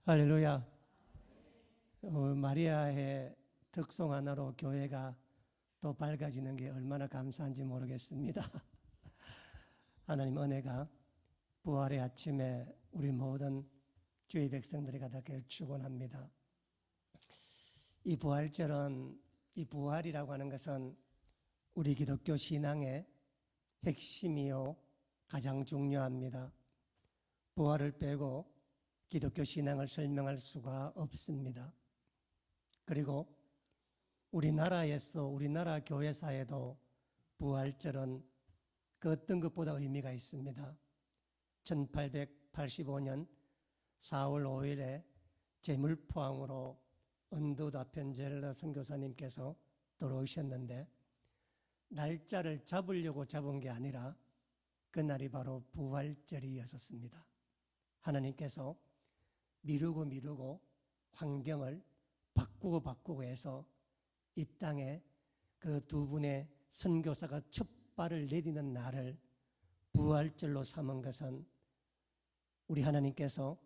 할렐루야. 마리아의 특송 하나로 교회가 또 밝아지는 게 얼마나 감사한지 모르겠습니다. 하나님 은혜가 부활의 아침에 우리 모든 주의 백성들이 가득길 축원합니다. 이 부활절은, 이 부활이라고 하는 것은 우리 기독교 신앙의 핵심이요 가장 중요합니다. 부활을 빼고 기독교 신앙을 설명할 수가 없습니다. 그리고 우리나라에서, 우리나라 교회사에도 부활절은 그 어떤 것보다 의미가 있습니다. 1885년 4월 5일에 제물포항으로 언두다 편젤러 선교사님께서 들어오셨는데, 날짜를 잡으려고 잡은 게 아니라 그날이 바로 부활절이었습니다. 하나님께서 미루고 환경을 바꾸고 해서 이 땅에 그 두 분의 선교사가 첫 발을 내디는 날을 부활절로 삼은 것은 우리 하나님께서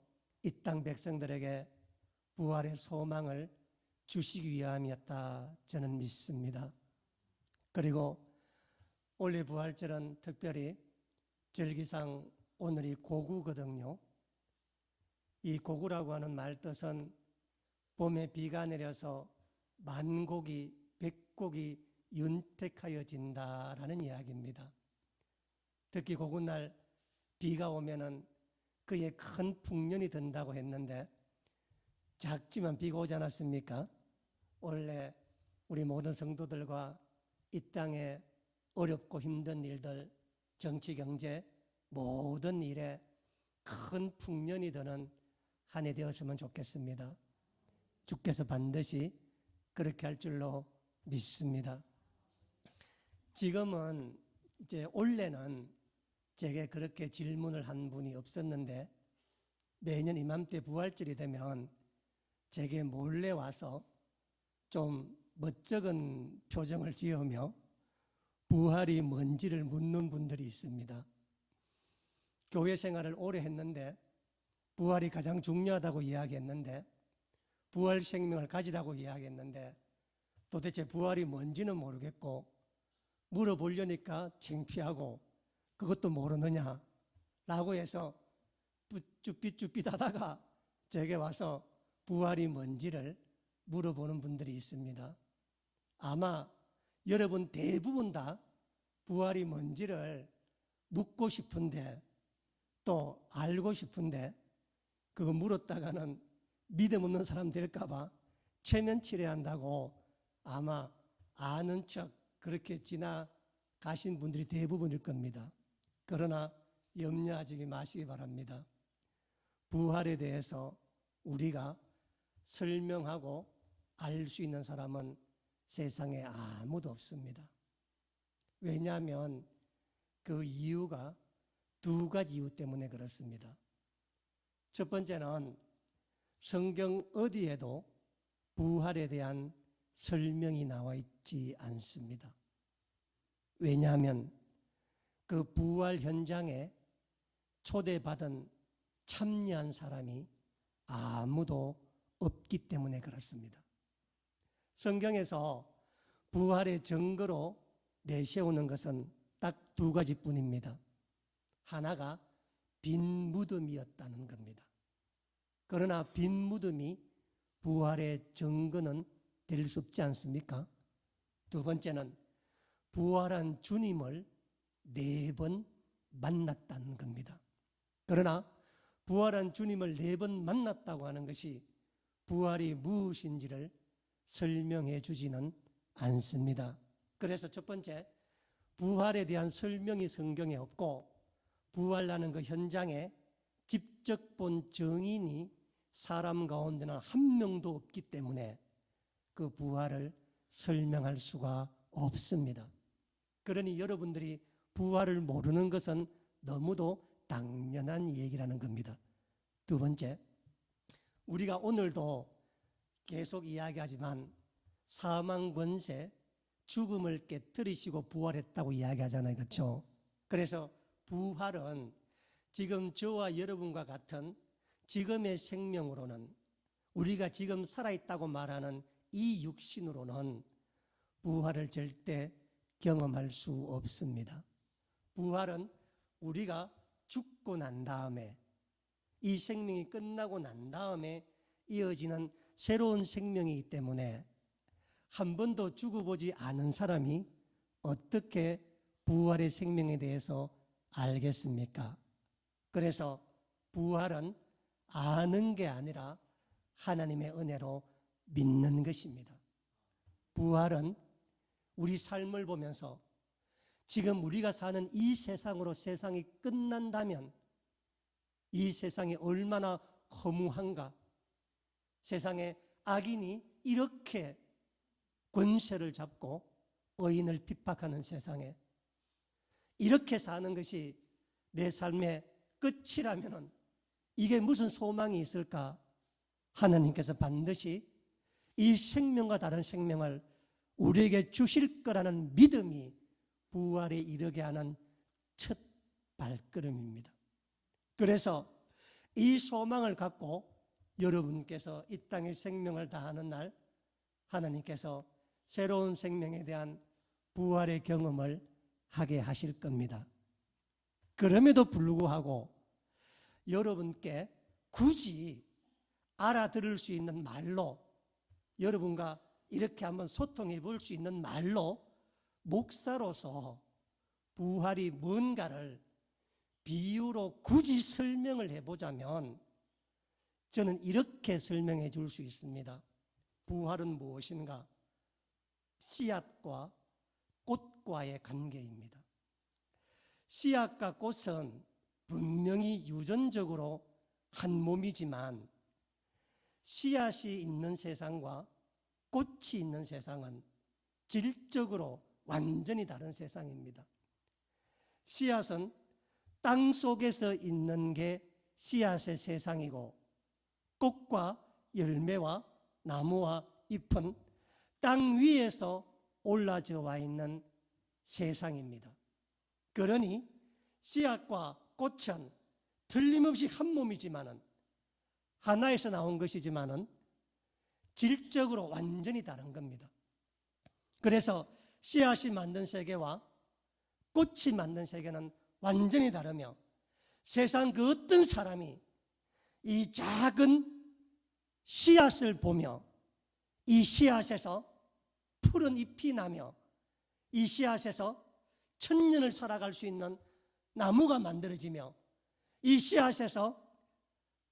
이 땅 백성들에게 부활의 소망을 주시기 위함이었다, 저는 믿습니다. 그리고 원래 부활절은 특별히 절기상 오늘이 고구거든요. 이 고구라고 하는 말 뜻은 봄에 비가 내려서 만곡이 백곡이 윤택하여진다라는 이야기입니다. 특히 고구날 비가 오면은 그에 큰 풍년이 든다고 했는데, 작지만 비가 오지 않았습니까? 원래 우리 모든 성도들과 이 땅에 어렵고 힘든 일들, 정치, 경제, 모든 일에 큰 풍년이 드는 한 해 되었으면 좋겠습니다. 주께서 반드시 그렇게 할 줄로 믿습니다. 지금은 이제 원래는 제게 그렇게 질문을 한 분이 없었는데, 매년 이맘때 부활절이 되면 제게 몰래 와서 좀 멋쩍은 표정을 지으며 부활이 뭔지를 묻는 분들이 있습니다. 교회 생활을 오래 했는데 부활이 가장 중요하다고 이야기했는데, 부활 생명을 가지라고 이야기했는데, 도대체 부활이 뭔지는 모르겠고 물어보려니까 창피하고 그것도 모르느냐라고 해서 삐쭈삐 하다가 제게 와서 부활이 뭔지를 물어보는 분들이 있습니다. 아마 여러분 대부분 다 부활이 뭔지를 묻고 싶은데, 또 알고 싶은데, 그거 물었다가는 믿음 없는 사람 될까봐 체면치레한다고 아마 아는 척 그렇게 지나가신 분들이 대부분일 겁니다. 그러나 염려하지 마시기 바랍니다. 부활에 대해서 우리가 설명하고 알 수 있는 사람은 세상에 아무도 없습니다. 왜냐하면 그 이유가 두 가지 이유 때문에 그렇습니다. 첫 번째는 성경 어디에도 부활에 대한 설명이 나와 있지 않습니다. 왜냐하면 그 부활 현장에 초대받은 참여한 사람이 아무도 없기 때문에 그렇습니다. 성경에서 부활의 증거로 내세우는 것은 딱 두 가지뿐입니다. 하나가 빈 무덤이었다는 겁니다. 그러나 빈 무덤이 부활의 증거는 될 수 없지 않습니까? 두 번째는 부활한 주님을 4번 만났다는 겁니다. 그러나 부활한 주님을 4번 만났다고 하는 것이 부활이 무엇인지를 설명해 주지는 않습니다. 그래서 첫 번째, 부활에 대한 설명이 성경에 없고, 부활하는 그 현장에 직접 본 증인이 사람 가운데는 한 명도 없기 때문에 그 부활을 설명할 수가 없습니다. 그러니 여러분들이 부활을 모르는 것은 너무도 당연한 얘기라는 겁니다. 두 번째, 우리가 오늘도 계속 이야기하지만 사망 권세, 죽음을 깨뜨리시고 부활했다고 이야기하잖아요. 그렇죠? 그래서 부활은 지금 저와 여러분과 같은 지금의 생명으로는, 우리가 지금 살아있다고 말하는 이 육신으로는 부활을 절대 경험할 수 없습니다. 부활은 우리가 죽고 난 다음에, 이 생명이 끝나고 난 다음에 이어지는 새로운 생명이기 때문에 한 번도 죽어보지 않은 사람이 어떻게 부활의 생명에 대해서 알겠습니까? 그래서 부활은 아는 게 아니라 하나님의 은혜로 믿는 것입니다. 부활은 우리 삶을 보면서 지금 우리가 사는 이 세상으로 세상이 끝난다면 이 세상이 얼마나 허무한가, 세상에 악인이 이렇게 권세를 잡고 의인을 핍박하는 세상에 이렇게 사는 것이 내 삶의 끝이라면 이게 무슨 소망이 있을까? 하나님께서 반드시 이 생명과 다른 생명을 우리에게 주실 거라는 믿음이 부활에 이르게 하는 첫 발걸음입니다. 그래서 이 소망을 갖고 여러분께서 이 땅의 생명을 다하는 날 하나님께서 새로운 생명에 대한 부활의 경험을 하게 하실 겁니다. 그럼에도 불구하고 여러분께 굳이 알아들을 수 있는 말로, 여러분과 이렇게 한번 소통해 볼 수 있는 말로 목사로서 부활이 뭔가를 비유로 굳이 설명을 해보자면 저는 이렇게 설명해 줄 수 있습니다. 부활은 무엇인가? 씨앗과 꽃과의 관계입니다. 씨앗과 꽃은 분명히 유전적으로 한 몸이지만 씨앗이 있는 세상과 꽃이 있는 세상은 질적으로 완전히 다른 세상입니다. 씨앗은 땅 속에서 있는 게 씨앗의 세상이고 꽃과 열매와 나무와 잎은 땅 위에서 올라져 와 있는 세상입니다. 그러니 씨앗과 꽃은 틀림없이 한 몸이지만은 하나에서 나온 것이지만은 질적으로 완전히 다른 겁니다. 그래서 씨앗이 만든 세계와 꽃이 만든 세계는 완전히 다르며 세상 그 어떤 사람이 이 작은 씨앗을 보며 이 씨앗에서 푸른 잎이 나며 이 씨앗에서 천년을 살아갈 수 있는 나무가 만들어지며 이 씨앗에서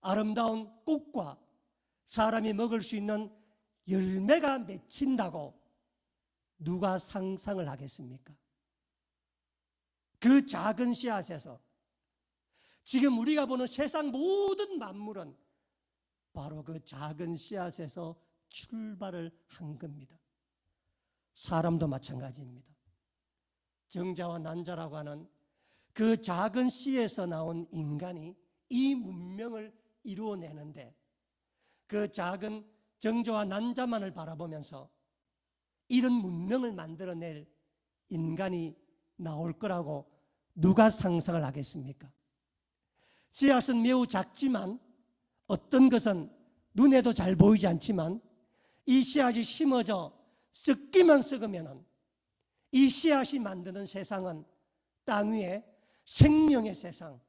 아름다운 꽃과 사람이 먹을 수 있는 열매가 맺힌다고 누가 상상을 하겠습니까? 그 작은 씨앗에서 지금 우리가 보는 세상 모든 만물은 바로 그 작은 씨앗에서 출발을 한 겁니다. 사람도 마찬가지입니다. 정자와 난자라고 하는 그 작은 씨에서 나온 인간이 이 문명을 이루어내는데 그 작은 정자와 난자만을 바라보면서 이런 문명을 만들어낼 인간이 나올 거라고 누가 상상을 하겠습니까? 씨앗은 매우 작지만 어떤 것은 눈에도 잘 보이지 않지만 이 씨앗이 심어져 썩기만 썩으면 이 씨앗이 만드는 세상은 땅 위에 생명의 세상,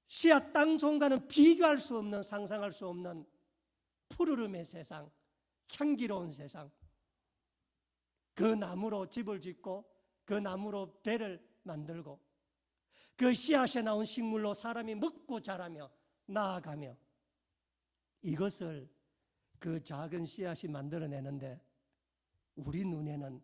씨앗 땅송과는 비교할 수 없는, 상상할 수 없는 푸르름의 세상, 향기로운 세상, 그 나무로 집을 짓고 그 나무로 배를 만들고 그 씨앗에 나온 식물로 사람이 먹고 자라며 나아가며 이것을 그 작은 씨앗이 만들어내는데 우리 눈에는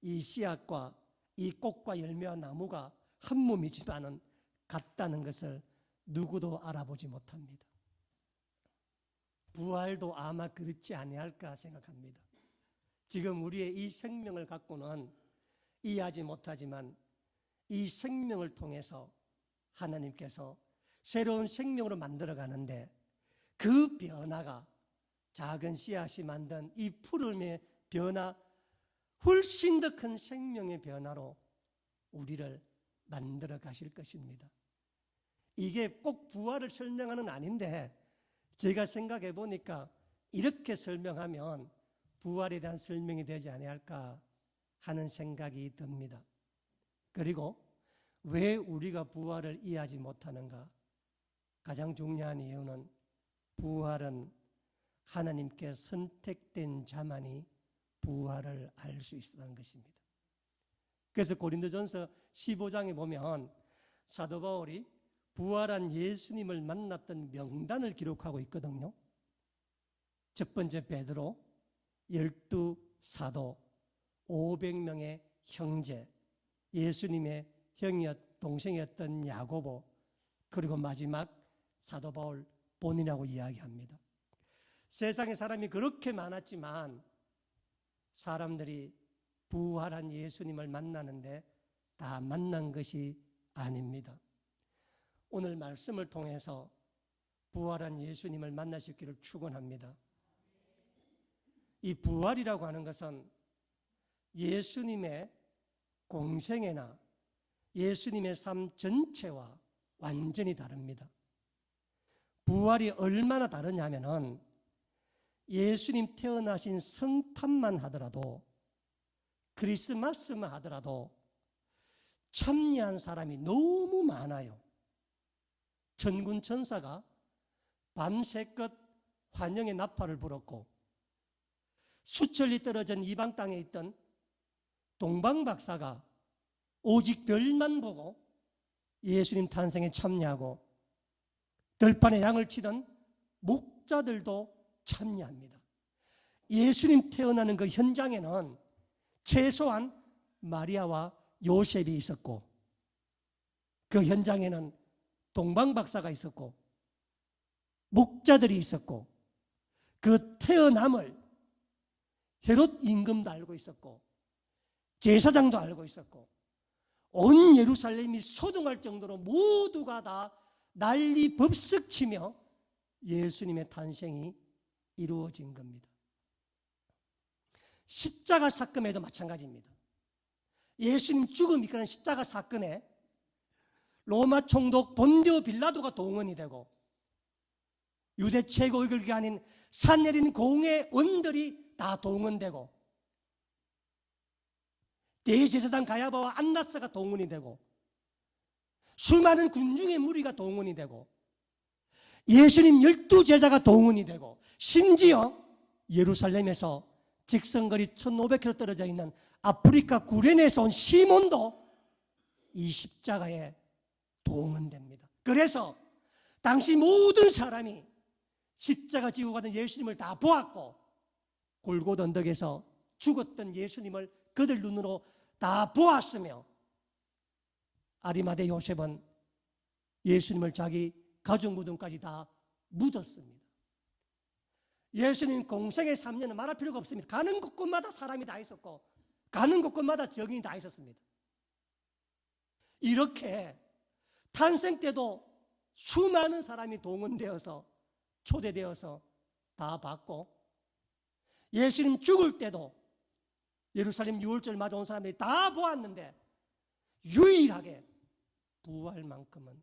이 씨앗과 이 꽃과 열매와 나무가 한 몸이지만은 같다는 것을 누구도 알아보지 못합니다. 부활도 아마 그렇지 아니할까 생각합니다. 지금 우리의 이 생명을 갖고는 이해하지 못하지만 이 생명을 통해서 하나님께서 새로운 생명으로 만들어가는데 그 변화가 작은 씨앗이 만든 이 푸름의 변화, 훨씬 더 큰 생명의 변화로 우리를 만들어 가실 것입니다. 이게 꼭 부활을 설명하는 아닌데 제가 생각해 보니까 이렇게 설명하면 부활에 대한 설명이 되지 아니할까 하는 생각이 듭니다. 그리고 왜 우리가 부활을 이해하지 못하는가? 가장 중요한 이유는 부활은 하나님께 선택된 자만이 부활을 알 수 있다는 것입니다. 그래서 고린도전서 15장에 보면 사도 바울이 부활한 예수님을 만났던 명단을 기록하고 있거든요. 첫 번째 베드로, 12사도, 500명의 형제, 예수님의 동생이었던 야고보, 그리고 마지막 사도 바울 본인이라고 이야기합니다. 세상에 사람이 그렇게 많았지만 사람들이 부활한 예수님을 만나는데 다 만난 것이 아닙니다. 오늘 말씀을 통해서 부활한 예수님을 만날 수 있기를 축원합니다. 이 부활이라고 하는 것은 예수님의 공생애나 예수님의 삶 전체와 완전히 다릅니다. 부활이 얼마나 다르냐면은 예수님 태어나신 성탄만 하더라도, 크리스마스만 하더라도 참여한 사람이 너무 많아요. 천군 천사가 밤새껏 환영의 나팔을 불었고, 수천리 떨어진 이방 땅에 있던 동방 박사가 오직 별만 보고 예수님 탄생에 참여하고, 들판에 양을 치던 목자들도 참여합니다. 예수님 태어나는 그 현장에는 최소한 마리아와 요셉이 있었고, 그 현장에는 동방 박사가 있었고, 목자들이 있었고, 그 태어남을 헤롯 임금도 알고 있었고, 제사장도 알고 있었고, 온 예루살렘이 소동할 정도로 모두가 다 난리 법석 치며 예수님의 탄생이 이루어진 겁니다. 십자가 사건에도 마찬가지입니다. 예수님 죽음이 이끄는 십자가 사건에 로마 총독 본디오 빌라도가 동원이 되고, 유대 최고 의결기관인 산헤린 공회 원들이 다 동원되고, 대제사장 가야바와 안나스가 동원이 되고, 수많은 군중의 무리가 동원이 되고, 예수님 12제자가 동원이 되고, 심지어 예루살렘에서 직선거리 1500km 떨어져 있는 아프리카 구레네에서 온 시몬도 이 십자가에 동원됩니다. 그래서 당시 모든 사람이 십자가 지고 가던 예수님을 다 보았고, 골고다 언덕에서 죽었던 예수님을 그들 눈으로 다 보았으며, 아리마대 요셉은 예수님을 자기 가족 무덤까지 다 묻었습니다. 예수님 공생의 3년은 말할 필요가 없습니다. 가는 곳곳마다 사람이 다 있었고, 가는 곳곳마다 증인이 다 있었습니다. 이렇게 탄생 때도 수많은 사람이 동원되어서 초대되어서 다 봤고, 예수님 죽을 때도 예루살렘 유월절 맞아 온 사람들이 다 보았는데, 유일하게 부활만큼은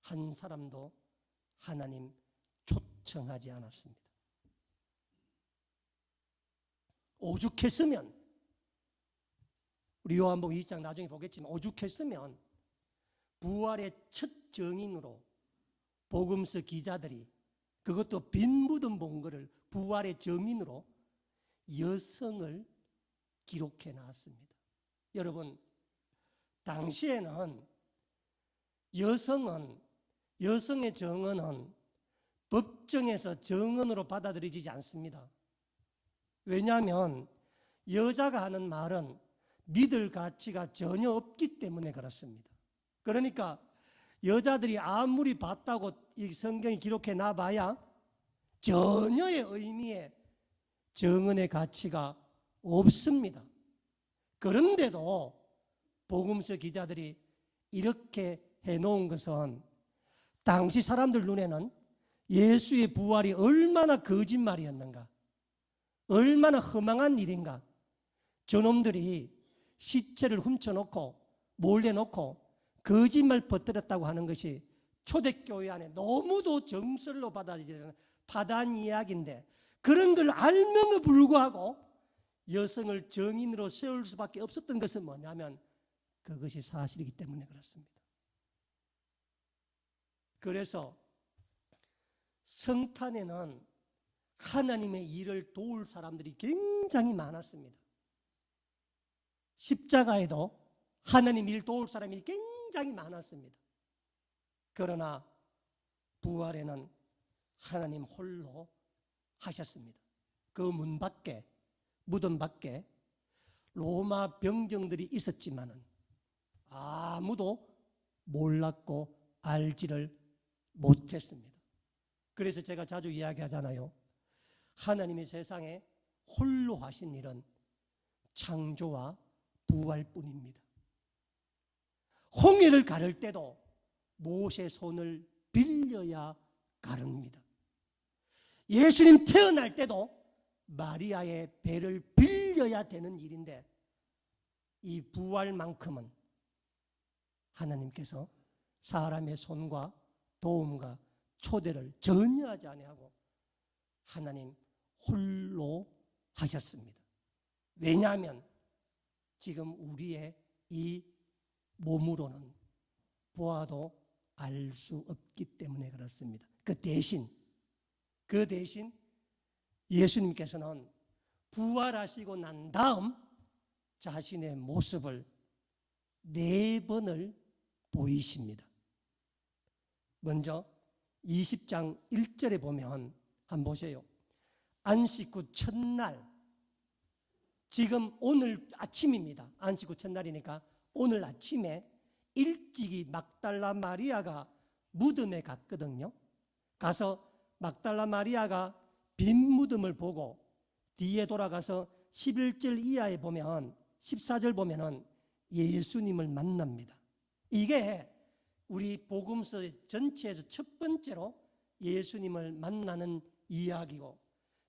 한 사람도 하나님 초청하지 않았습니다. 오죽했으면, 우리 요한복음 2장 나중에 보겠지만, 오죽했으면 부활의 첫 증인으로 복음서 기자들이, 그것도 빈 무덤 본 거를 부활의 증인으로 여성을 기록해 놨습니다. 여러분, 당시에는 여성의 증언은 법정에서 증언으로 받아들여지지 않습니다. 왜냐하면 여자가 하는 말은 믿을 가치가 전혀 없기 때문에 그렇습니다. 그러니까 여자들이 아무리 봤다고 이 성경이 기록해 놔봐야 전혀의 의미의 증언의 가치가 없습니다. 그런데도 복음서 기자들이 이렇게 해놓은 것은 당시 사람들 눈에는 예수의 부활이 얼마나 거짓말이었는가, 얼마나 허망한 일인가. 저놈들이 시체를 훔쳐놓고 몰래 놓고 거짓말 퍼뜨렸다고 하는 것이 초대교회 안에 너무도 정설로 받아들여지는 파단 이야기인데, 그런 걸 알면도 불구하고 여성을 정인으로 세울 수밖에 없었던 것은 뭐냐면 그것이 사실이기 때문에 그렇습니다. 그래서 성탄에는 하나님의 일을 도울 사람들이 굉장히 많았습니다. 십자가에도 하나님 일 도울 사람이 굉장히 많았습니다. 그러나 부활에는 하나님 홀로 하셨습니다. 그 문 밖에, 무덤 밖에 로마 병정들이 있었지만은 아무도 몰랐고 알지를 못했습니다. 그래서 제가 자주 이야기하잖아요. 하나님이 세상에 홀로 하신 일은 창조와 부활뿐입니다. 홍해를 가를 때도 모세의 손을 빌려야 가릅니다. 예수님 태어날 때도 마리아의 배를 빌려야 되는 일인데, 이 부활만큼은 하나님께서 사람의 손과 도움과 초대를 전혀 하지 아니하고 하나님 홀로 하셨습니다. 왜냐하면 지금 우리의 이 몸으로는 보아도 알 수 없기 때문에 그렇습니다. 그 대신 예수님께서는 부활하시고 난 다음 자신의 모습을 4번을 보이십니다. 먼저 20장 1절에 보면 한번 보세요. 안식 후 첫날, 지금 오늘 아침입니다. 안식 후 첫날이니까 오늘 아침에 일찍이 막달라 마리아가 무덤에 갔거든요. 가서 막달라 마리아가 빈 무덤을 보고 뒤에 돌아가서 11절 이하에 보면, 14절 보면은 예수님을 만납니다. 이게 우리 복음서 전체에서 첫 번째로 예수님을 만나는 이야기고,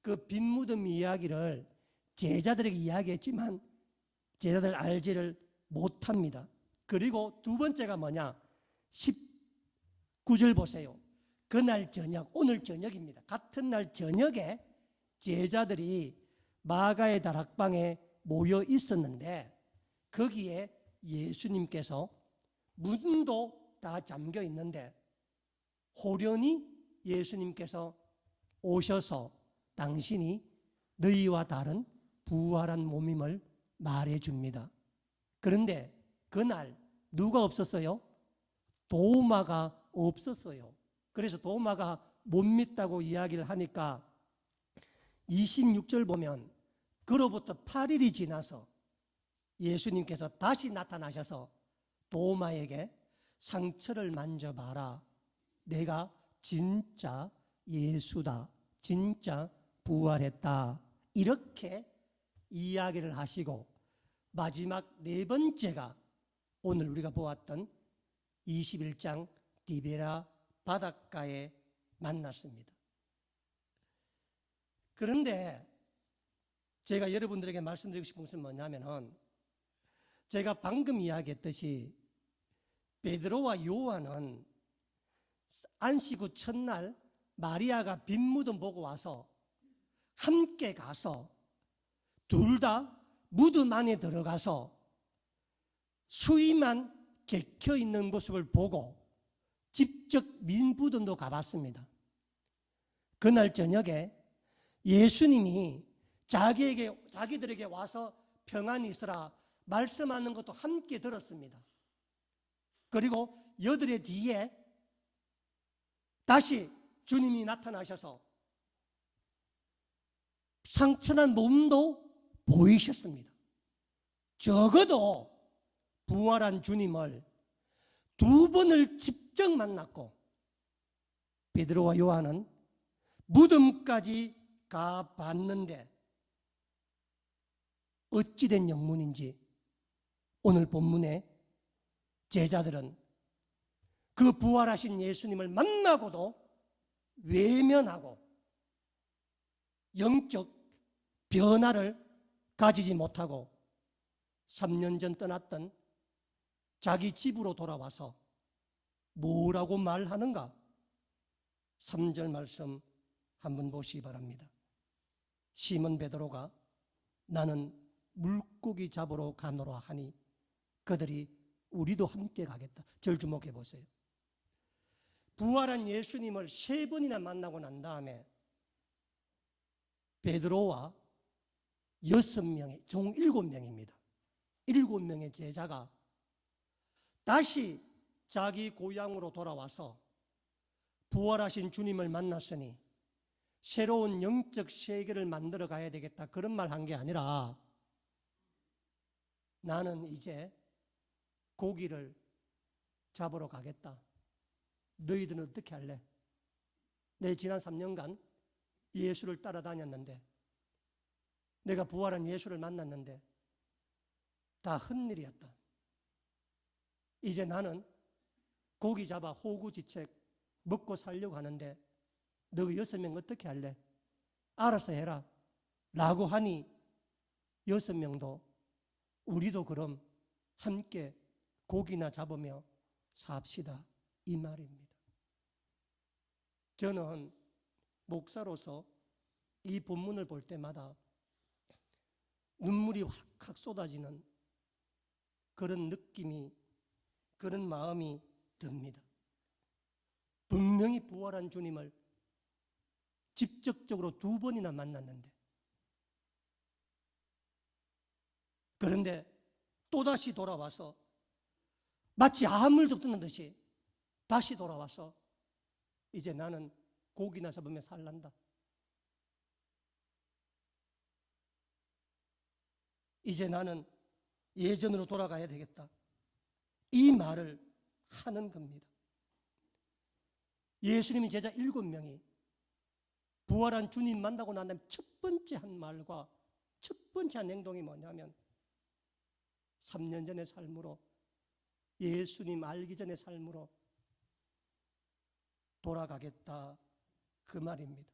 그 빈 무덤 이야기를 제자들에게 이야기했지만 제자들 알지를 못합니다. 그리고 두 번째가 뭐냐? 19절 보세요. 그날 저녁, 오늘 저녁입니다. 같은 날 저녁에 제자들이 마가의 다락방에 모여 있었는데, 거기에 예수님께서 문도 다 잠겨 있는데 호련히 예수님께서 오셔서 당신이 너희와 다른 부활한 몸임을 말해줍니다. 그런데 그날 누가 없었어요? 도마가 없었어요. 그래서 도마가 못 믿다고 이야기를 하니까 26절 보면 그로부터 8일이 지나서 예수님께서 다시 나타나셔서 도마에게 상처를 만져봐라. 내가 진짜 예수다. 진짜 부활했다. 이렇게 이야기를 하시고, 마지막 4번째가 오늘 우리가 보았던 21장 디베라 바닷가에 만났습니다. 그런데 제가 여러분들에게 말씀드리고 싶은 것은 뭐냐면은, 제가 방금 이야기했듯이 베드로와 요한은 안식 후 첫날 마리아가 빈 무덤 보고 와서 함께 가서 둘 다 무덤 안에 들어가서 수위만 개켜 있는 모습을 보고 직접 민부덤도 가봤습니다. 그날 저녁에 예수님이 자기들에게 와서 평안히 있으라 말씀하는 것도 함께 들었습니다. 그리고 여드레 뒤에 다시 주님이 나타나셔서 상처난 몸도 보이셨습니다. 적어도 부활한 주님을 2번을 직접 만났고, 베드로와 요한은 무덤까지 가봤는데 어찌된 영문인지 오늘 본문에 제자들은 그 부활하신 예수님을 만나고도 외면하고 영적 변화를 가지지 못하고 3년 전 떠났던 자기 집으로 돌아와서 뭐라고 말하는가? 3절 말씀 한번 보시기 바랍니다. 시몬 베드로가 나는 물고기 잡으러 가노라 하니 그들이 우리도 함께 가겠다. 절 주목해 보세요. 부활한 예수님을 3번이나 만나고 난 다음에 베드로와 6명의 총 7명입니다. 7명의 제자가 다시 자기 고향으로 돌아와서 부활하신 주님을 만났으니 새로운 영적 세계를 만들어 가야 되겠다, 그런 말 한 게 아니라 나는 이제 고기를 잡으러 가겠다. 너희들은 어떻게 할래? 내 지난 3년간 예수를 따라다녔는데, 내가 부활한 예수를 만났는데 다 헛일이었다. 이제 나는 고기 잡아 호구지책 먹고 살려고 하는데 너 6명 어떻게 할래? 알아서 해라 라고 하니 6명도 우리도 그럼 함께 고기나 잡으며 삽시다, 이 말입니다. 저는 목사로서 이 본문을 볼 때마다 눈물이 확 쏟아지는 그런 느낌이, 그런 마음이 듭니다. 분명히 부활한 주님을 직접적으로 2번이나 만났는데, 그런데 또다시 돌아와서 마치 아무 일도 없던 듯이 다시 돌아와서 이제 나는 고기나 잡으며 살란다, 이제 나는 예전으로 돌아가야 되겠다, 이 말을 하는 겁니다. 예수님이 제자 7명이 부활한 주님 만나고 난 다음에 첫 번째 한 말과 첫 번째 한 행동이 뭐냐면 3년 전의 삶으로, 예수님 알기 전의 삶으로 돌아가겠다, 그 말입니다.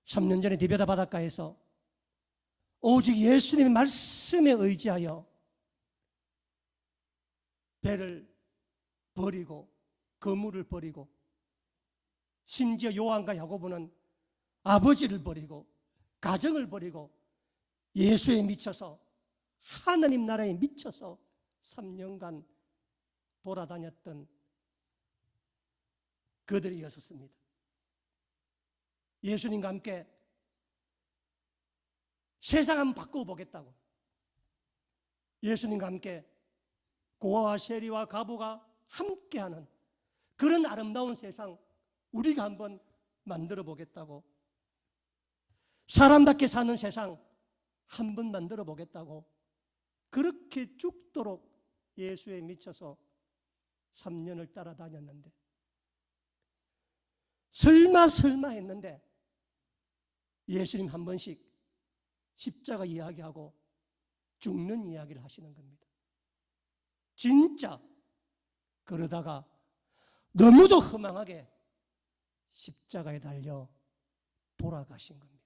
3년 전에 디베다 바닷가에서 오직 예수님의 말씀에 의지하여 배를 버리고 그물을 버리고, 심지어 요한과 야고보는 아버지를 버리고 가정을 버리고 예수에 미쳐서, 하나님 나라에 미쳐서 3년간 돌아다녔던 그들이었습니다. 예수님과 함께 세상 한번 바꿔보겠다고, 예수님과 함께 고아와 세리와 과부가 함께하는 그런 아름다운 세상 우리가 한번 만들어 보겠다고, 사람답게 사는 세상 한번 만들어 보겠다고, 그렇게 죽도록 예수에 미쳐서 3년을 따라다녔는데, 설마 했는데 예수님 한 번씩 십자가 이야기하고 죽는 이야기를 하시는 겁니다. 진짜 그러다가 너무도 허망하게 십자가에 달려 돌아가신 겁니다.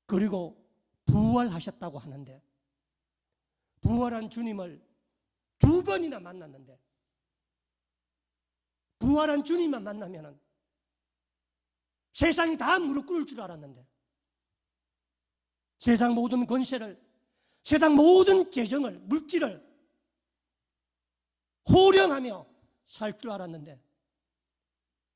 그리고 부활하셨다고 하는데, 부활한 주님을 2번이나 만났는데, 부활한 주님만 만나면은 세상이 다 무릎 꿇을 줄 알았는데, 세상 모든 권세를, 세상 모든 재정을, 물질을 호령하며 살 줄 알았는데,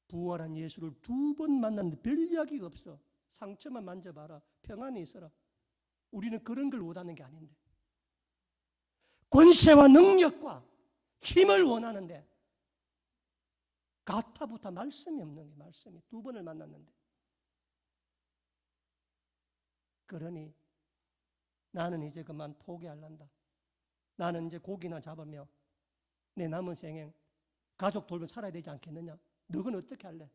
부활한 예수를 2번 만났는데 별 이야기가 없어. 상처만 만져봐라, 평안히 있어라. 우리는 그런 걸 원하는 게 아닌데, 권세와 능력과 힘을 원하는데 가타부타 말씀이 없는 게, 말씀이 2번을 만났는데. 그러니 나는 이제 그만 포기할란다. 나는 이제 고기나 잡으며 내 남은 생애 가족 돌보 살아야 되지 않겠느냐. 너는 어떻게 할래?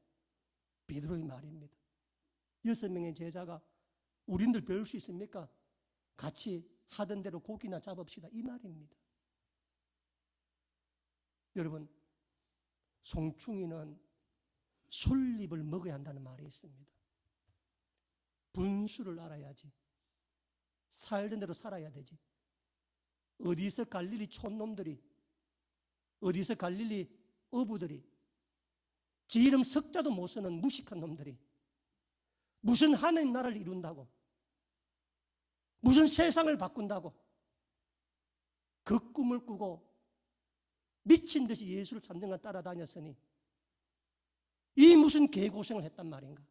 베드로의 말입니다. 6명의 제자가 우린들 배울 수 있습니까? 같이 하던 대로 고기나 잡읍시다, 이 말입니다. 여러분, 송충이는 솔잎을 먹어야 한다는 말이 있습니다. 분수를 알아야지 살던 대로 살아야 되지. 어디서 갈릴리 촌놈들이, 어디서 갈릴리 어부들이, 지 이름 석자도 못 쓰는 무식한 놈들이 무슨 하나님 나라를 이룬다고, 무슨 세상을 바꾼다고 그 꿈을 꾸고 미친 듯이 예수를 참정한 따라다녔으니 이 무슨 개고생을 했단 말인가?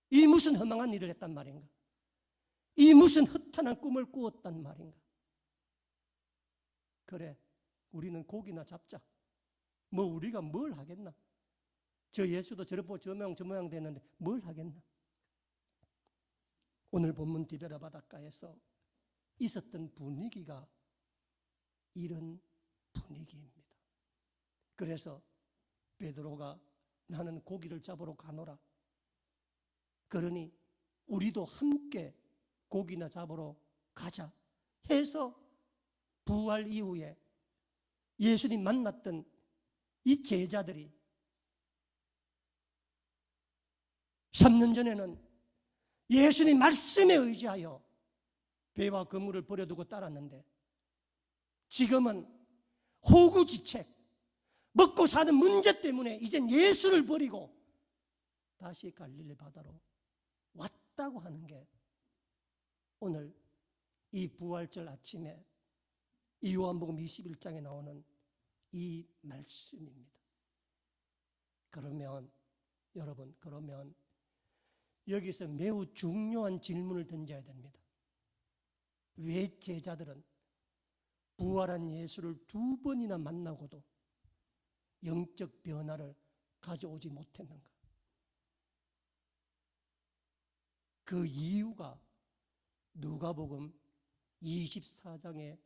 이 무슨 허망한 일을 했단 말인가? 이 무슨 허탄한 꿈을 꾸었단 말인가? 그래, 우리는 고기나 잡자. 뭐 우리가 뭘 하겠나? 저 예수도 저러고 저 모양 됐는데 뭘 하겠나? 오늘 본문 디베라 바닷가에서 있었던 분위기가 이런 분위기입니다. 그래서 베드로가 나는 고기를 잡으러 가노라. 그러니 우리도 함께 고기나 잡으러 가자 해서 부활 이후에 예수님 만났던 이 제자들이 3년 전에는 예수님 말씀에 의지하여 배와 그물을 버려두고 따랐는데 지금은 호구지책, 먹고 사는 문제 때문에 이젠 예수를 버리고 다시 갈릴리 바다로 왔다고 하는 게 오늘 이 부활절 아침에 이 요한복음 21장에 나오는 이 말씀입니다. 그러면 여러분, 그러면 여기서 매우 중요한 질문을 던져야 됩니다. 왜 제자들은 부활한 예수를 2번이나 만나고도 영적 변화를 가져오지 못했는가? 그 이유가 누가복음 24장에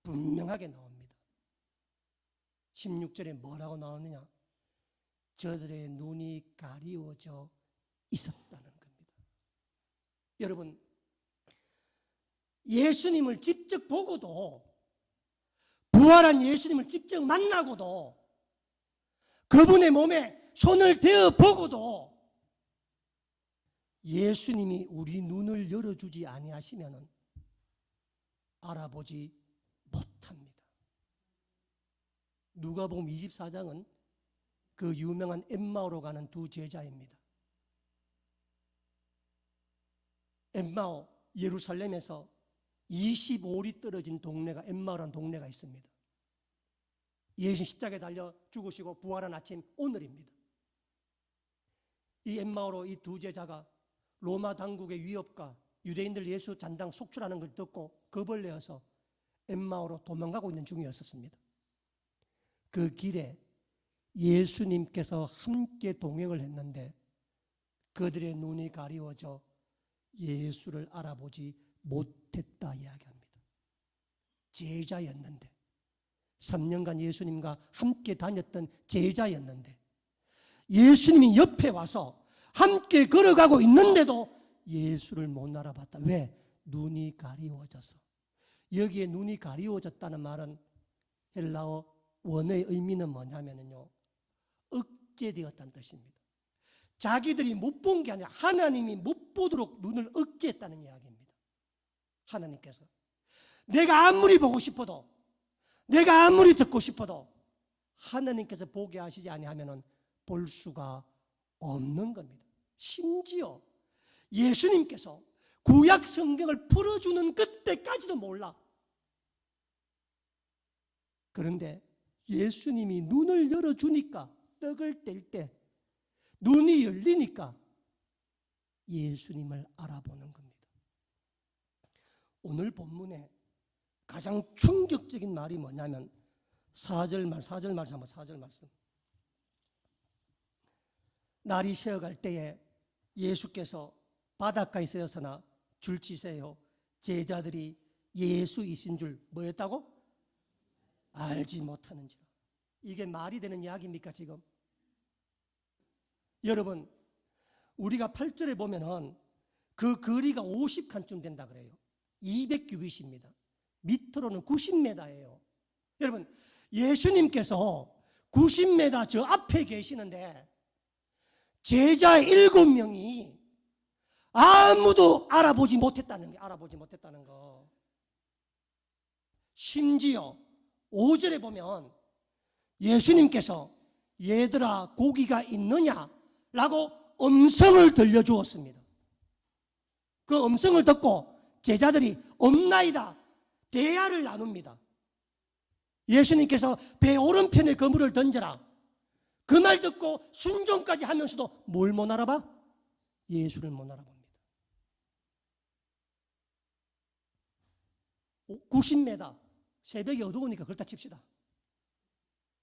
분명하게 나옵니다. 16절에 뭐라고 나오느냐? 저들의 눈이 가리워져 있었다는 겁니다. 여러분, 예수님을 직접 보고도, 부활한 예수님을 직접 만나고도, 그분의 몸에 손을 대어 보고도 예수님이 우리 눈을 열어주지 아니하시면은 알아보지 못합니다. 누가복음 24장은 그 유명한 엠마오로 가는 두 제자입니다. 엠마오, 예루살렘에서 25리 떨어진 동네가 엠마오라는 동네가 있습니다. 예수님 십자가에 달려 죽으시고 부활한 아침 오늘입니다. 이 엠마오로 이 두 제자가 로마 당국의 위협과 유대인들 예수 잔당 속출하는 걸 듣고 겁을 내어서 엠마오로 도망가고 있는 중이었습니다. 그 길에 예수님께서 함께 동행을 했는데 그들의 눈이 가리워져 예수를 알아보지 못했다 이야기합니다. 제자였는데, 3년간 예수님과 함께 다녔던 제자였는데, 예수님이 옆에 와서 함께 걸어가고 있는데도 예수를 못 알아봤다. 왜? 눈이 가리워져서. 여기에 눈이 가리워졌다는 말은 헬라어 원어의 의미는 뭐냐면요, 억제되었다는 뜻입니다. 자기들이 못 본 게 아니라 하나님이 못 보도록 눈을 억제했다는 이야기입니다. 하나님께서 내가 아무리 보고 싶어도, 내가 아무리 듣고 싶어도 하나님께서 보게 하시지 아니하면 볼 수가 없는 겁니다. 심지어 예수님께서 구약 성경을 풀어주는 그때까지도 몰라. 그런데 예수님이 눈을 열어주니까, 떡을 뗄 때 눈이 열리니까 예수님을 알아보는 겁니다. 오늘 본문에 가장 충격적인 말이 뭐냐면 4절 말씀. 날이 새어갈 때에 예수께서 바닷가에 서서나 줄치세요. 제자들이 예수이신 줄 뭐였다고? 알지 못하는지라. 이게 말이 되는 이야기입니까 지금? 여러분, 우리가 8절에 보면은 그 거리가 50칸쯤 된다 그래요. 200규빗입니다. 미터로는 90m예요. 여러분, 예수님께서 90m 저 앞에 계시는데 제자 7명이 아무도 알아보지 못했다는 거. 심지어 5절에 보면 예수님께서 얘들아 고기가 있느냐라고 음성을 들려주었습니다. 그 음성을 듣고 제자들이 없나이다 대화를 나눕니다. 예수님께서 배 오른편에 그물을 던져라. 그 말 듣고 순종까지 하면서도 뭘 못 알아봐? 예수를 못 알아봅니다. 90m 새벽이 어두우니까 그렇다 칩시다.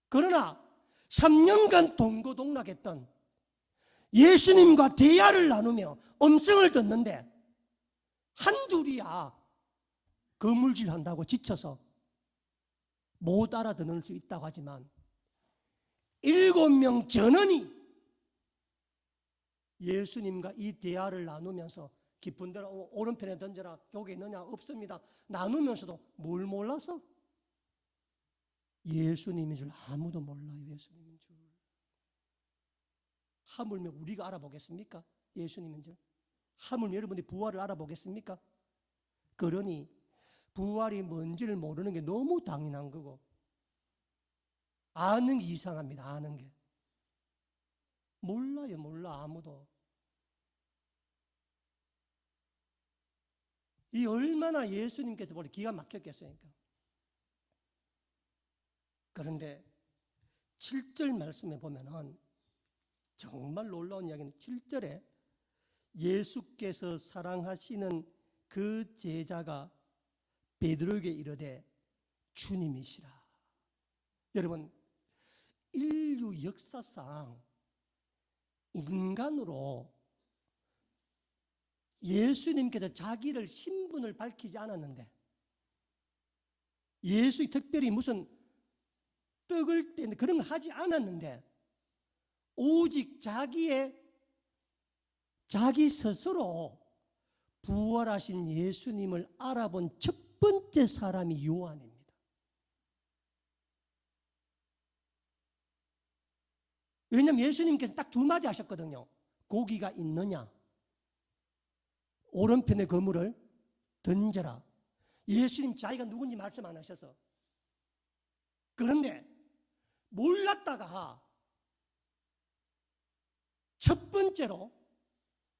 그러나 3년간 동고동락했던 예수님과 대화를 나누며 음성을 듣는데 한둘이야 그물질한다고 지쳐서 못 알아듣는 수 있다고 하지만 7명 전원이 예수님과 이 대화를 나누면서 깊은 데로 오른편에 던져라 여기 있느냐 없습니다 나누면서도 뭘 몰라서? 예수님인 줄 아무도 몰라요. 예수님인 줄. 하물며 우리가 알아보겠습니까? 예수님인 줄. 하물며 여러분들이 부활을 알아보겠습니까? 그러니 부활이 뭔지를 모르는 게 너무 당연한 거고 아는 게 이상합니다. 아는 게 몰라요. 몰라 아무도. 이 얼마나 예수님께서 머리 기가 막혔겠습니까? 그런데 7절 말씀에 보면은 정말 놀라운 이야기는 7절에 예수께서 사랑하시는 그 제자가 베드로에게 이르되 주님이시라. 여러분 인류 역사상 인간으로 예수님께서 자기를 신분을 밝히지 않았는데 예수의 특별히 무슨 떡을 떼는 그런 걸 하지 않았는데 오직 자기 스스로 부활하신 예수님을 알아본 첫 번째 사람이 요한입니다. 왜냐하면 예수님께서 딱 2마디 하셨거든요. 고기가 있느냐? 오른편의 그물을 던져라. 예수님 자기가 누군지 말씀 안 하셔서. 그런데 몰랐다가 첫 번째로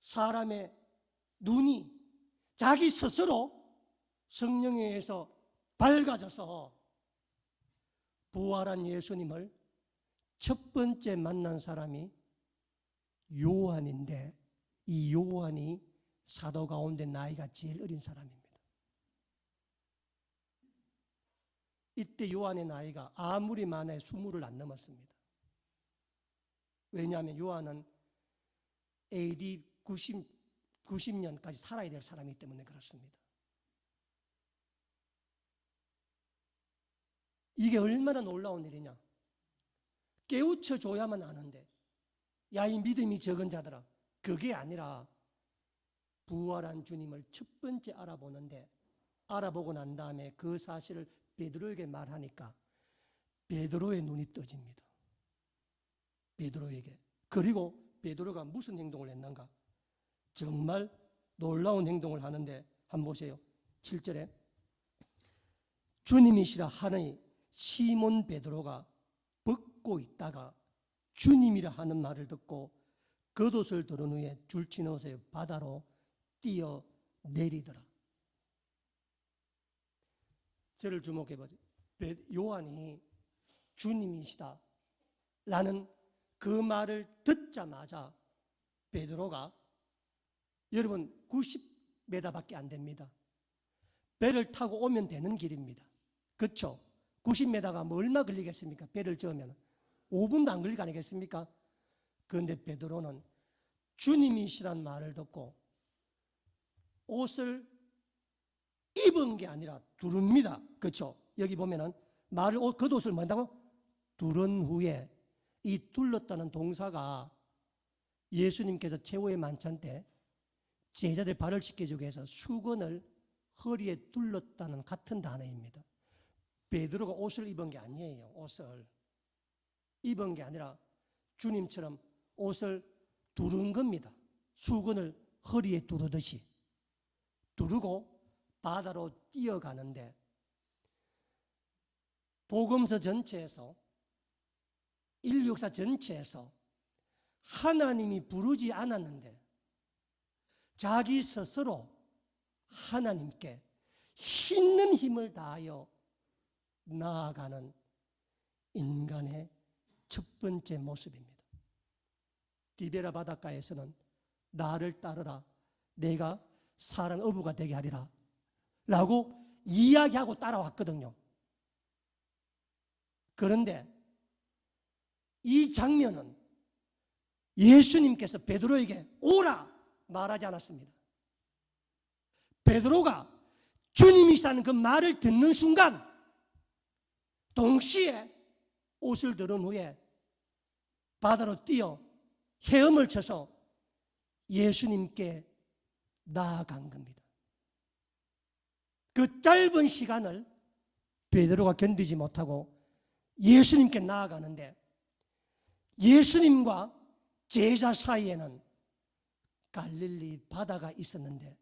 사람의 눈이 자기 스스로 성령에 의해서 밝아져서 부활한 예수님을 첫 번째 만난 사람이 요한인데 이 요한이 사도 가운데 나이가 제일 어린 사람입니다. 이때 요한의 나이가 아무리 많아야 20을 안 넘었습니다. 왜냐하면 요한은 AD 90년까지 살아야 될 사람이기 때문에 그렇습니다. 이게 얼마나 놀라운 일이냐. 깨우쳐 줘야만 아는데 야 이 믿음이 적은 자들아 그게 아니라 부활한 주님을 첫 번째 알아보는데 알아보고 난 다음에 그 사실을 베드로에게 말하니까 베드로의 눈이 떠집니다. 베드로에게. 그리고 베드로가 무슨 행동을 했는가? 정말 놀라운 행동을 하는데 한번 보세요. 7절에 주님이시라 하니 시몬 베드로가 벗고 있다가 주님이라 하는 말을 듣고 겉옷을 두른 후에 줄친 옷에 바다로 뛰어 내리더라. 저를 주목해 보세요. 요한이 주님이시다 라는 그 말을 듣자마자 베드로가 여러분 90m밖에 안 됩니다. 배를 타고 오면 되는 길입니다. 그렇죠? 90m가 뭐 얼마 걸리겠습니까? 배를 저으면 5분도 안 걸릴 거 아니겠습니까? 그런데 베드로는 주님이시란 말을 듣고 옷을 입은 게 아니라 두릅니다. 그렇죠? 여기 보면은 겉옷을 뭐한다고? 두른 후에 이 둘렀다는 동사가 예수님께서 최후의 만찬 때 제자들 발을 씻겨주기 위해서 수건을 허리에 둘렀다는 같은 단어입니다. 베드로가 옷을 입은 게 아니에요. 옷을 입은 게 아니라 주님처럼 옷을 두른 겁니다. 수건을 허리에 두르듯이 두르고 바다로 뛰어가는데 복음서 전체에서, 인류 역사 전체에서 하나님이 부르지 않았는데 자기 스스로 하나님께 있는 힘을 다하여 나아가는 인간의 첫 번째 모습입니다. 디베라 바닷가에서는 나를 따르라, 내가 사람 어부가 되게 하리라 라고 이야기하고 따라왔거든요. 그런데 이 장면은 예수님께서 베드로에게 오라 말하지 않았습니다. 베드로가 주님이시라는 그 말을 듣는 순간 동시에 옷을 들은 후에 바다로 뛰어 헤엄을 쳐서 예수님께 나아간 겁니다. 그 짧은 시간을 베드로가 견디지 못하고 예수님께 나아가는데, 예수님과 제자 사이에는 갈릴리 바다가 있었는데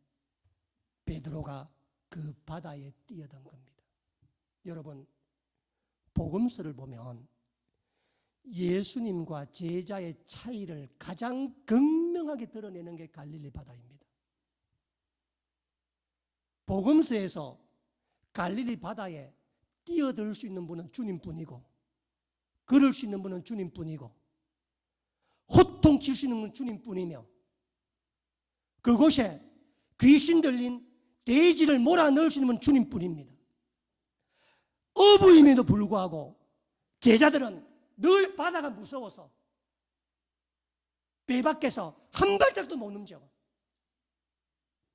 베드로가 그 바다에 뛰어든 겁니다. 여러분, 복음서를 보면 예수님과 제자의 차이를 가장 극명하게 드러내는 게 갈릴리 바다입니다. 복음서에서 갈릴리 바다에 뛰어들 수 있는 분은 주님뿐이고, 걸을 수 있는 분은 주님뿐이고, 호통칠 수 있는 건 주님뿐이며, 그곳에 귀신 들린 돼지를 몰아넣을 수 있는 건 주님뿐입니다. 어부임에도 불구하고 제자들은 늘 바다가 무서워서 배 밖에서 한 발짝도 못 움직여.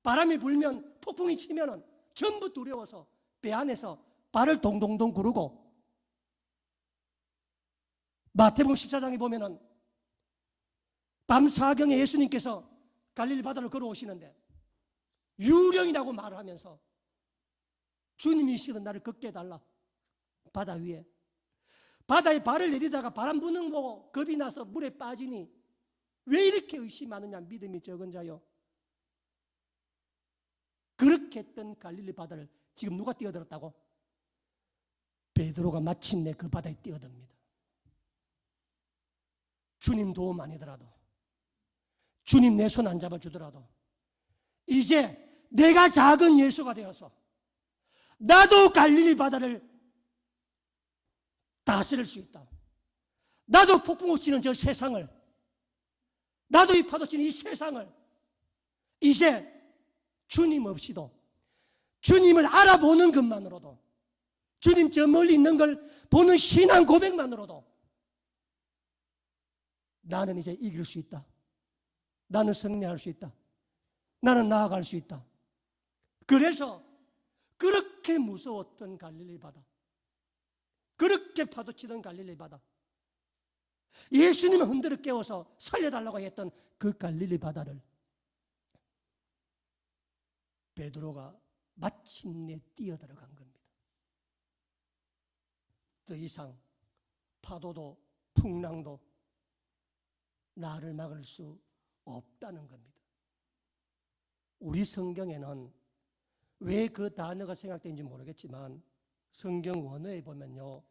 바람이 불면, 폭풍이 치면 전부 두려워서 배 안에서 발을 동동동 구르고, 마태복음 14장에 보면은 밤 사경에 예수님께서 갈릴리 바다를 걸어오시는데 유령이라고 말을 하면서 주님이시거든 나를 걷게 해달라. 바다 위에 바다에 발을 내리다가 바람 부는 거 보고 겁이 나서 물에 빠지니 왜 이렇게 의심하느냐, 믿음이 적은 자요. 그렇게 했던 갈릴리 바다를 지금 누가 뛰어들었다고? 베드로가 마침내 그 바다에 뛰어듭니다. 주님 도움 아니더라도, 주님 내 손 안 잡아주더라도 이제 내가 작은 예수가 되어서 나도 갈릴리 바다를 다스릴 수 있다. 나도 폭풍우 치는 저 세상을, 나도 이 파도 치는 이 세상을 이제 주님 없이도, 주님을 알아보는 것만으로도, 주님 저 멀리 있는 걸 보는 신앙 고백만으로도 나는 이제 이길 수 있다. 나는 승리할 수 있다. 나는 나아갈 수 있다. 그래서 그렇게 무서웠던 갈릴리 바다, 그렇게 파도치던 갈릴리 바다, 예수님을 흔들어 깨워서 살려달라고 했던 그 갈릴리 바다를 베드로가 마침내 뛰어들어간 겁니다. 더 이상 파도도 풍랑도 나를 막을 수 없다는 겁니다. 우리 성경에는 왜 그 단어가 생각되는지 모르겠지만 성경 원어에 보면요,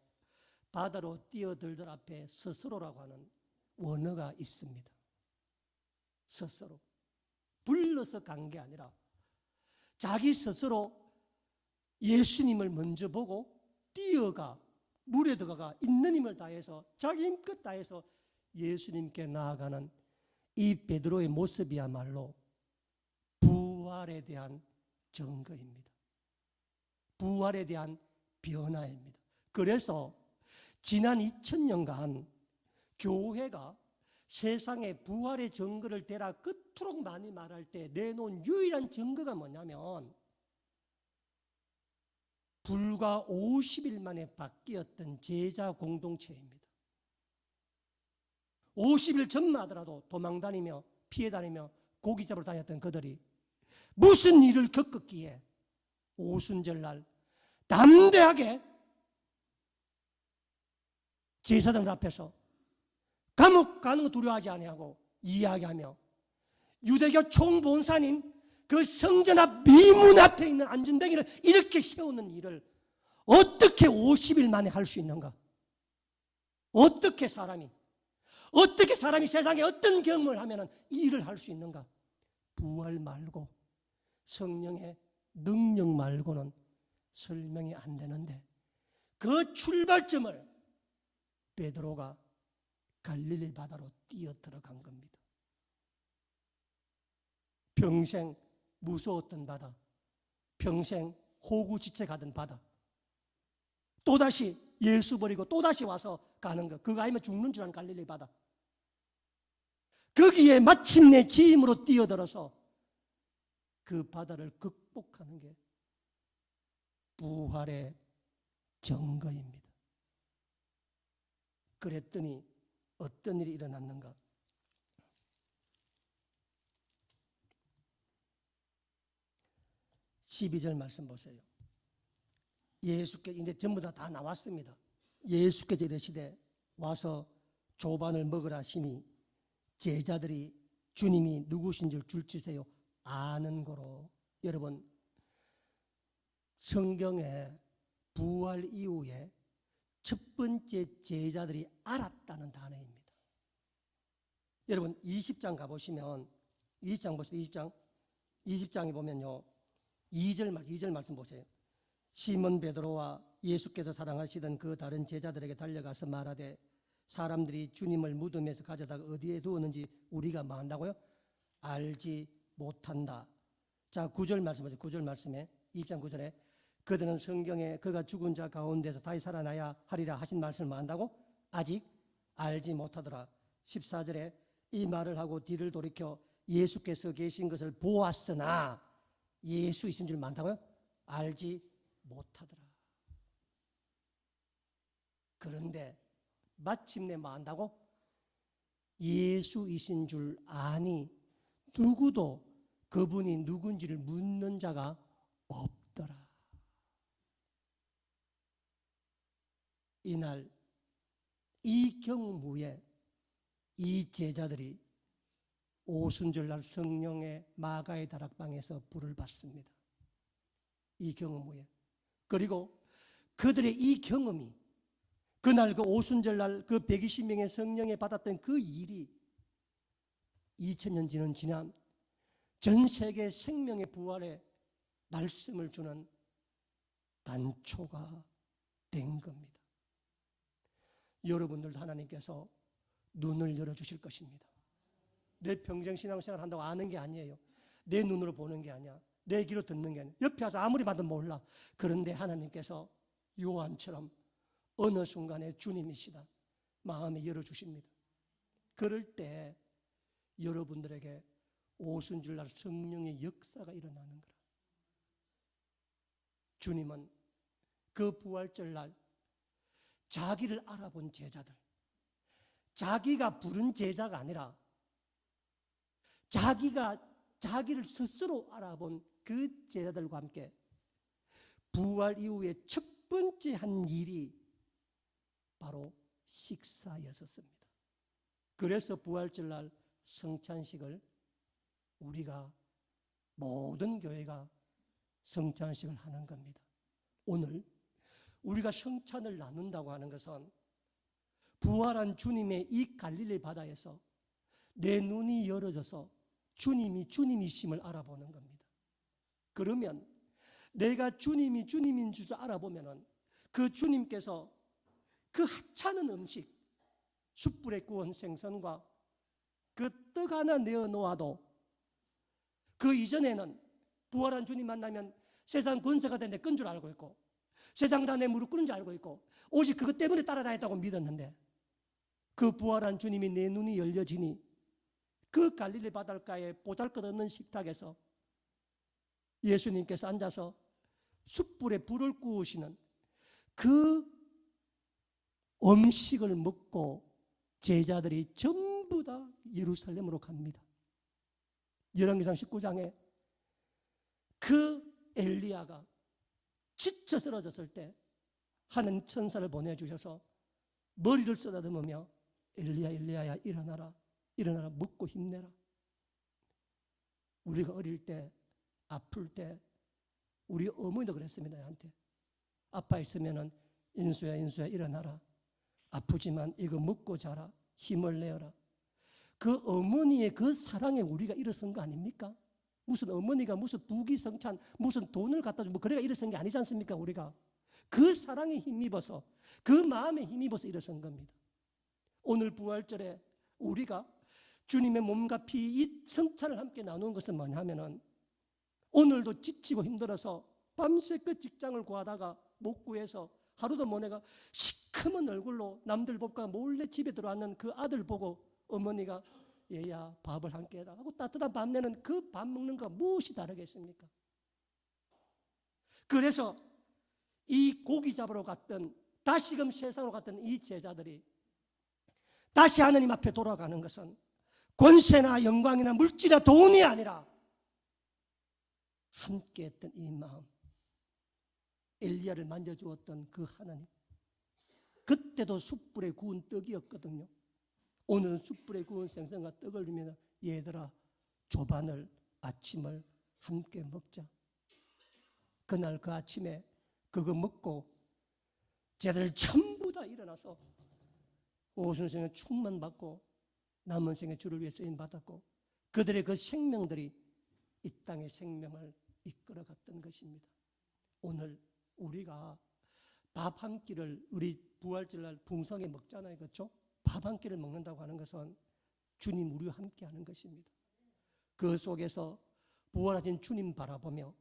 바다로 뛰어들들 앞에 스스로라고 하는 원어가 있습니다. 스스로. 불러서 간 게 아니라 자기 스스로 예수님을 먼저 보고 뛰어가 물에 들어가 있는 힘을 다해서 자기 힘껏 다해서 예수님께 나아가는 이 베드로의 모습이야말로 부활에 대한 증거입니다. 부활에 대한 변화입니다. 그래서 지난 2000년간 교회가 세상에 부활의 증거를 대라 그토록 많이 말할 때 내놓은 유일한 증거가 뭐냐면 불과 50일 만에 바뀌었던 제자 공동체입니다. 50일 전만 하더라도 도망다니며 피해다니며 고기 잡으러 다녔던 그들이 무슨 일을 겪었기에 오순절날 담대하게 제사장 앞에서 감옥 가는 거 두려워하지 아니하고 이야기하며 유대교 총본산인 그 성전 앞 미문 앞에 있는 안전뱅이를 이렇게 세우는 일을 어떻게 50일 만에 할 수 있는가? 어떻게 사람이 세상에 어떤 경험을 하면 이 일을 할 수 있는가? 부활 말고 성령의 능력 말고는 설명이 안 되는데, 그 출발점을 베드로가 갈릴리 바다로 뛰어 들어간 겁니다. 평생 무서웠던 바다, 평생 호구지책하던 바다, 또다시 예수 버리고 또다시 와서 가는 것, 그거 아니면 죽는 줄 아는 갈릴리 바다, 거기에 마침내 지임으로 뛰어들어서 그 바다를 극복하는 게 부활의 증거입니다. 그랬더니 어떤 일이 일어났는가? 12절 말씀 보세요. 예수께서, 이제 전부 다 나왔습니다. 예수께서 이르시되 와서 조반을 먹으라 하시니 제자들이 주님이 누구신 줄 줄치세요 아는 거로. 여러분, 성경에 부활 이후에 첫 번째 제자들이 알았다는 단어입니다. 여러분 20장 가보시면 20장 보세요. 20장에 보면요 2절 말씀 보세요. 시몬 베드로와 예수께서 사랑하시던 그 다른 제자들에게 달려가서 말하되 사람들이 주님을 무덤에서 가져다가 어디에 두었는지 우리가 뭐 한다고요? 알지 못한다. 자, 9절 말씀 보세요. 9절 말씀에 20장 9절에 그들은 성경에 그가 죽은 자 가운데서 다시 살아나야 하리라 하신 말씀을 뭐 한다고? 아직 알지 못하더라. 14절에 이 말을 하고 뒤를 돌이켜 예수께서 계신 것을 보았으나 예수이신 줄 많다고요? 알지 못하더라. 그런데 마침내 뭐 한다고? 예수이신 줄 아니 누구도 그분이 누군지를 묻는 자가 없더라. 이날 이 경험 후에 이 제자들이 오순절날 성령의 마가의 다락방에서 불을 받습니다. 이 경험 후에. 그리고 그들의 이 경험이 그날 그 오순절날 그 120명의 성령에 받았던 그 일이 2000년 지난 전 세계 생명의 부활에 말씀을 주는 단초가 된 겁니다. 여러분들도 하나님께서 눈을 열어주실 것입니다. 내 평생 신앙생활 한다고 아는 게 아니에요. 내 눈으로 보는 게 아니야. 내 귀로 듣는 게 아니야. 옆에 와서 아무리 봐도 몰라. 그런데 하나님께서 요한처럼 어느 순간에 주님이시다 마음에 열어주십니다. 그럴 때 여러분들에게 오순절날 성령의 역사가 일어나는 거라. 주님은 그 부활절날 자기를 알아본 제자들, 자기가 부른 제자가 아니라 자기를 스스로 알아본 그 제자들과 함께 부활 이후에 첫 번째 한 일이 바로 식사였었습니다. 그래서 부활절날 성찬식을 우리가 모든 교회가 성찬식을 하는 겁니다. 오늘 우리가 성찬을 나눈다고 하는 것은 부활한 주님의 이 갈릴리 바다에서 내 눈이 열어져서 주님이 주님이심을 알아보는 겁니다. 그러면 내가 주님이 주님인 줄 알아보면은 그 주님께서 그 하찮은 음식, 숯불에 구운 생선과 그 떡 하나 내어 놓아도 그 이전에는 부활한 주님 만나면 세상 권세가 된 데 끈 줄 알고 있고 세상 다 내 무릎 꿇는 줄 알고 있고 오직 그것 때문에 따라다녔다고 믿었는데 그 부활한 주님이 내 눈이 열려지니 그 갈릴리 바닷가에 보잘것없는 식탁에서 예수님께서 앉아서 숯불에 불을 구우시는 그 음식을 먹고 제자들이 전부 다 예루살렘으로 갑니다. 열왕기상 19장에 그 엘리야가 지쳐 쓰러졌을 때 하는 천사를 보내주셔서 머리를 쓰다듬으며 엘리야 엘리야야 일어나라 일어나라 먹고 힘내라. 우리가 어릴 때 아플 때 우리 어머니도 그랬습니다. 나한테 아파 있으면은 인수야 일어나라. 아프지만 이거 먹고 자라. 힘을 내어라. 그 어머니의 그 사랑에 우리가 일어선 거 아닙니까? 무슨 어머니가 무슨 부귀성찬 무슨 돈을 갖다 주고 그래가 일어선 게 아니지 않습니까? 우리가 그 사랑에 힘입어서 그 마음에 힘입어서 일어선 겁니다. 오늘 부활절에 우리가 주님의 몸과 피 이 성찬을 함께 나누는 것은 뭐냐면은 오늘도 지치고 힘들어서 밤새껏 직장을 구하다가 못 구해서 하루도 못 내가 시커먼 얼굴로 남들 볼까 몰래 집에 들어왔는 그 아들 보고 어머니가 얘야 밥을 함께 해라 하고 따뜻한 밥 내는 그 밥 먹는 거 무엇이 다르겠습니까? 그래서 이 고기 잡으러 갔던 다시금 세상으로 갔던 이 제자들이 다시 하나님 앞에 돌아가는 것은 권세나 영광이나 물질이나 돈이 아니라 함께 했던 이 마음, 엘리야를 만져주었던 그 하나님. 그때도 숯불에 구운 떡이었거든요. 오늘은 숯불에 구운 생선과 떡을 주면 얘들아 조반을 아침을 함께 먹자. 그날 그 아침에 그거 먹고 쟤들 전부 다 일어나서 오순생에 충만받고 남은 생에 주를 위해 쓰임받았고 그들의 그 생명들이 이 땅의 생명을 이끌어갔던 것입니다. 오늘 우리가 밥 한 끼를 우리 부활절날 풍성에 먹잖아요. 그렇죠? 밥 한 끼를 먹는다고 하는 것은 주님 우리와 함께 하는 것입니다. 그 속에서 부활하신 주님 바라보며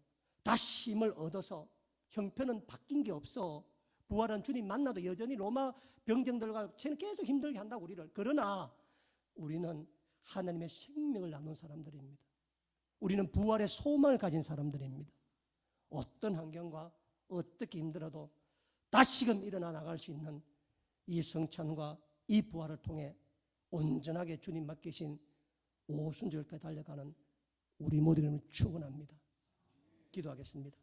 다시 힘을 얻어서 형편은 바뀐 게 없어. 부활한 주님 만나도 여전히 로마 병정들과 계속 힘들게 한다고 우리를. 그러나 우리는 하나님의 생명을 나눈 사람들입니다. 우리는 부활의 소망을 가진 사람들입니다. 어떤 환경과 어떻게 힘들어도 다시금 일어나 나갈 수 있는 이 성찬과 이 부활을 통해 온전하게 주님 맡기신 오순절까지 달려가는 우리 모두를 축원합니다. 기도하겠습니다.